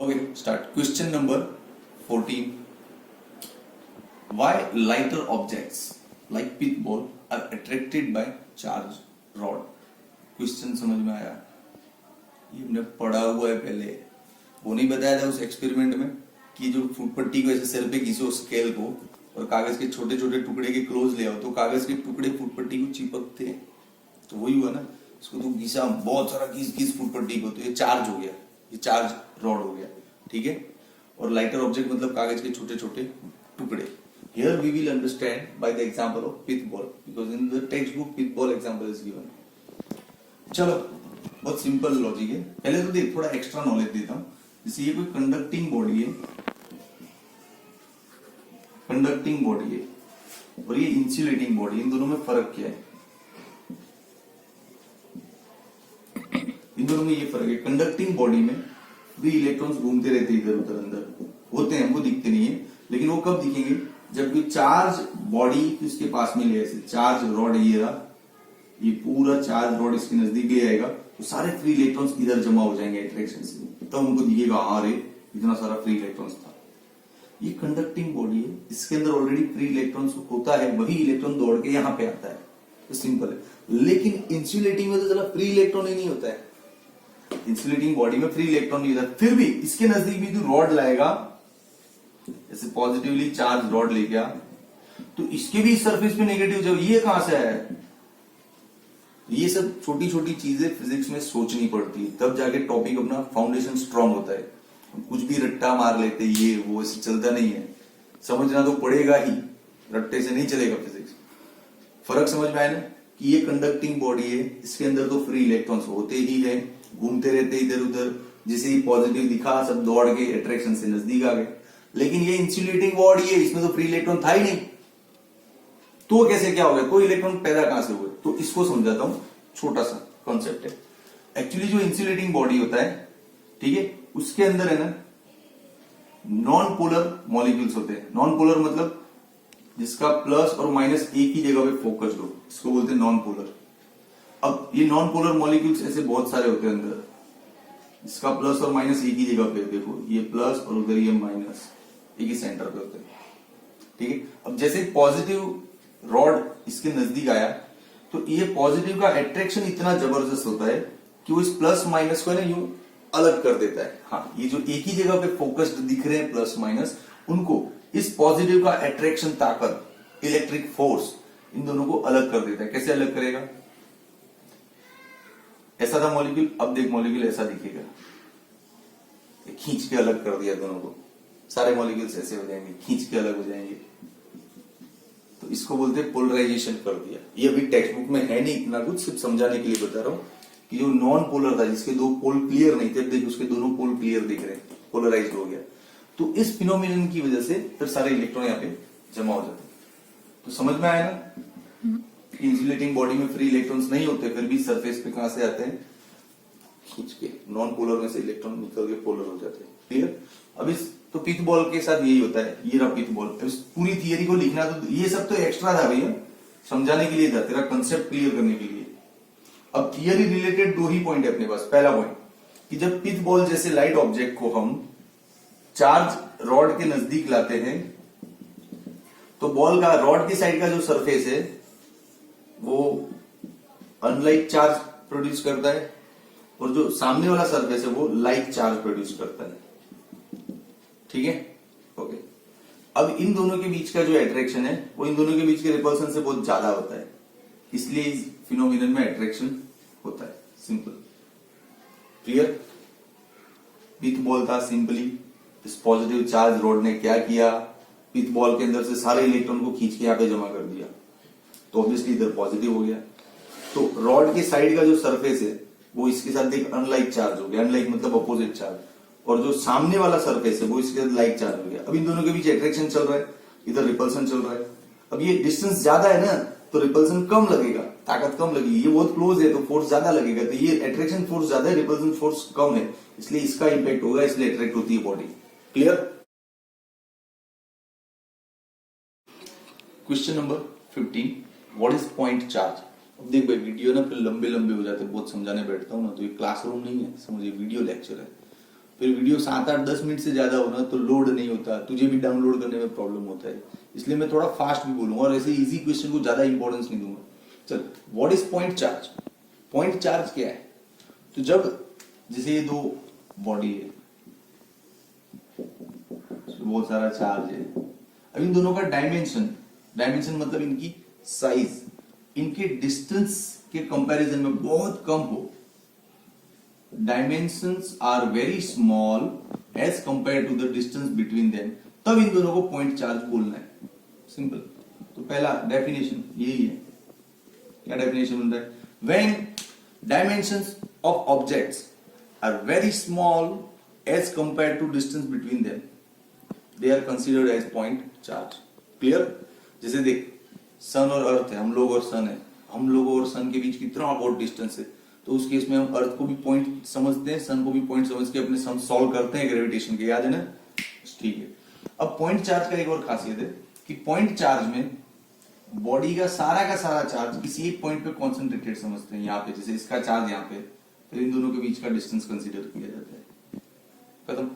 Okay, start. Question number 14. Why lighter objects like pitball are attracted by charged rod? Question समझ में आया? ये हमने पढ़ा हुआ है पहले, वो नहीं बताया था उस एक्सपेरिमेंट में कि जो फुट पट्टी को ऐसे सेल पे घिसो स्केल को और कागज के छोटे छोटे टुकड़े के क्लोज ले आओ तो कागज के टुकड़े फुट पट्टी को चिपकते हैं, तो वही हुआ ना। इसको तो घिसा बहुत सारा घिस फुट पट्टी को, तो ये चार्ज हो गया, ये चार्ज रॉड हो गया, ठीक है। और लाइटर ऑब्जेक्ट मतलब कागज के छोटे छोटे टुकड़े। Here we will understand by the example of pitball because in the textbook pitball example is given. चलो बहुत सिंपल लॉजिक है। पहले तो देख थोड़ा एक्स्ट्रा नॉलेज देता हूँ। जैसे ये कोई कंडक्टिंग बॉडी है, कंडक्टिंग बॉडी है और ये इंसुलेटिंग बॉडी, इन दोनों में फर्क क्या है? इन दोनों में ये फर्क है, कंडक्टिंग बॉडी में भी इलेक्ट्रॉन्स घूमते रहते इधर उधर अंदर होते हैं, हमको दिखते नहीं है, लेकिन वो कब दिखेंगे? जब कोई चार्ज बॉडी उसके पास में ले, ऐसे चार्ज रॉड ये पूरा चार्ज रॉड इसके नजदीक ले आएगा तो सारे फ्री इलेक्ट्रॉन्स इधर जमा हो जाएंगे अट्रैक्शन से, तब हमको दिखेगा हाँ रे इतना सारा फ्री इलेक्ट्रॉन्स था। ये कंडक्टिंग बॉडी है, इसके अंदर ऑलरेडी फ्री इलेक्ट्रॉन्स होता है, वही इलेक्ट्रॉन दौड़ के यहाँ पे आता है, तो सिंपल है। लेकिन इंसुलेटिंग में तो चला फ्री इलेक्ट्रॉन ही नहीं होता है, इंसुलेटिंग बॉडी में फ्री इलेक्ट्रॉन नहीं होता, फिर भी इसके नजदीक भी जो रॉड लाएगा जैसे पॉजिटिवली चार्ज रॉड ले गया तो इसके भी सरफेस पे नेगेटिव, जब ये कहां से है? ये सब छोटी छोटी चीजें फिजिक्स में सोचनी पड़ती है, तब जाके टॉपिक अपना फाउंडेशन स्ट्रांग होता है। कुछ भी रट्टा मार लेते ये वो ऐसे चलता नहीं है, समझना तो पड़ेगा ही, रट्टे से नहीं चलेगा फिजिक्स। फर्क समझ में आया ना कि ये कंडक्टिंग बॉडी है, इसके अंदर तो फ्री इलेक्ट्रॉन्स होते ही है, घूमते रहते इधर उधर, जिसे ही पॉजिटिव दिखा सब दौड़ के अट्रैक्शन से नजदीक आ गए। लेकिन ये इंसुलेटिंग बॉडी है, इसमें तो फ्री इलेक्ट्रॉन था ही नहीं, तो कैसे क्या हो गया? कोई इलेक्ट्रॉन पैदा कहां से हुए? तो इसको समझाता हूं, छोटा सा कॉन्सेप्ट है। एक्चुअली जो इंसुलेटिंग बॉडी होता है, ठीक है, उसके अंदर है ना नॉन पोलर मॉलिक्यूल्स होते हैं। नॉन पोलर मतलब जिसका प्लस और माइनस एक ही जगह पे फोकस्ड हो, इसको बोलते हैं नॉन पोलर। अब ये नॉन पोलर मॉलिक्यूल्स ऐसे बहुत सारे होते हैं अंदर, इसका प्लस और माइनस एक ही जगह पे, देखो ये प्लस और उधर ये माइनस एक ही सेंटर पे होते हैं, ठीक है। अब जैसे पॉजिटिव रॉड इसके नजदीक आया तो ये पॉजिटिव का अट्रैक्शन इतना जबरदस्त होता है कि वो इस प्लस माइनस को ना यूं अलग कर देता है। हाँ, ये जो एक ही जगह पे फोकस्ड दिख रहे हैं प्लस माइनस, उनको इस पॉजिटिव का अट्रैक्शन ताकत, इलेक्ट्रिक फोर्स, इन दोनों को अलग कर देता है। कैसे अलग करेगा? ऐसा था मॉलिक्यूल, अब देख मॉलिक्यूल ऐसा दिखेगा, खींच के अलग कर दिया दोनों को, सारे मॉलिक्यूल्स ऐसे हो जाएंगे, खींच के अलग हो जाएंगे, तो इसको बोलते हैं पोलराइजेशन कर दिया। ये अभी टेक्स्ट बुक में है नहीं इतना कुछ, सिर्फ समझाने के लिए बता रहा हूं कि जो नॉन पोलर था, जिसके दो पोल क्लियर नहीं थे, देख उसके दोनों पोल क्लियर दिख रहे हैं, पोलराइज्ड हो गया। तो इस फिनोमिनन की वजह से फिर सारे इलेक्ट्रॉन यहाँ पे जमा हो जाते हैं। तो समझ में आया ना, इंसुलेटिंग बॉडी में फ्री इलेक्ट्रॉन्स नहीं होते, फिर भी सरफेस पे कहां से आते हैं? खींच के, नॉन पोलर में से इलेक्ट्रॉन निकल के पोलर हो जाते हैं। क्लियर? अब इस तो पिथ बॉल के साथ यही होता है, ये रहा पिथ बॉल। इस पूरी थियरी को लिखना तो ये सब तो एक्स्ट्रा था भैया, समझाने के लिए था, तेरा कंसेप्ट क्लियर करने के लिए। अब थियरी रिलेटेड दो ही पॉइंट है अपने पास। पहला पॉइंट कि जब पिथ बॉल जैसे लाइट ऑब्जेक्ट को हम चार्ज रॉड के नजदीक लाते हैं तो बॉल का रॉड की साइड का जो सरफेस है वो अनलाइक चार्ज प्रोड्यूस करता है और जो सामने वाला सरफेस है वो लाइक चार्ज प्रोड्यूस करता है, ठीक है। ओके, अब इन दोनों के बीच का जो अट्रैक्शन है वो इन दोनों के बीच के रिपल्सन से बहुत ज्यादा होता है, इसलिए इस फिनोमिनन में अट्रैक्शन होता है। Simple, clear? पिथ बॉल था, सिंपली इस पॉजिटिव चार्ज रॉड ने क्या किया, पिथ बॉल के अंदर से सारे इलेक्ट्रॉन को खींच के यहाँ पे जमा कर दिया, तो ऑब्वियसली इधर पॉजिटिव हो गया। तो रॉड के साइड का जो सरफेस है वो इसके साथ एक अनलाइक चार्ज हो गया, अनलाइक मतलब अपोजिट चार्ज, और जो सामने वाला सरफेस है वो इसके साथ लाइक चार्ज हो गया। अब इन दोनों के बीच अट्रैक्शन चल रहा है, इधर रिपल्सन चल रहा है। अब ये डिस्टेंस ज्यादा है ना तो रिपल्सन कम लगेगा, ताकत कम लगेगी, ये बहुत क्लोज है तो फोर्स ज्यादा लगेगा, तो ये अट्रैक्शन फोर्स ज्यादा है, रिपल्सन फोर्स कम है, इसलिए इसका इंपैक्ट होगा, इसलिए अट्रैक्ट होती है body. Clear? Question number 15, what is point charge? अब देख भाई वीडियो ना फिर लंबे लंबे हो जाते हैं, बहुत समझाने बैठता हूँ ना, तो ये क्लासरूम नहीं है, समझिए वीडियो लेक्चर है। फिर वीडियो 7-8-10 मिनट से ज्यादा होना तो लोड नहीं होता, तुझे भी डाउनलोड करने में प्रॉब्लम होता है, इसलिए मैं थोड़ा फास्ट भी बोलूंगा और ऐसे इजी क्वेश्चन को ज्यादा इंपॉर्टेंस नहीं दूंगा। चल, what is point charge? Point charge क्या है? तो जब जैसे ये दो बॉडी है, बहुत सारा चार्ज है, अब इन दोनों का डायमेंशन मतलब इनकी साइज, इनके डिस्टेंस के कंपैरिजन में बहुत कम हो, dimensions are very small as compare to the distance between them, तब इन दोनों को पॉइंट चार्ज बोलना है। सिंपल। तो पहला डेफिनेशन यही है। क्या डेफिनेशन होता है? When dimensions of objects are very small as compare to distance between them, they are considered as point charge. Clear? जैसे देख, सन और अर्थ है, हम लोग और सन है, हम लोगों और सन के बीच कितना बहुत डिस्टेंस है, तो उस केस में हम अर्थ को भी पॉइंट समझते हैं, सन को भी पॉइंट समझ के अपने सम सॉल्व करते हैं ग्रेविटेशन के, याद है ना? ठीक है। अब पॉइंट चार्ज का एक और खासियत है कि पॉइंट चार्ज में बॉडी का सारा चार्ज किसी एक पॉइंट पे कॉन्सेंट्रेटेड समझते हैं, यहाँ पे जैसे इसका चार्ज यहाँ पे, फिर इन दोनों के बीच का डिस्टेंस कंसीडर किया जाता है। खत्म।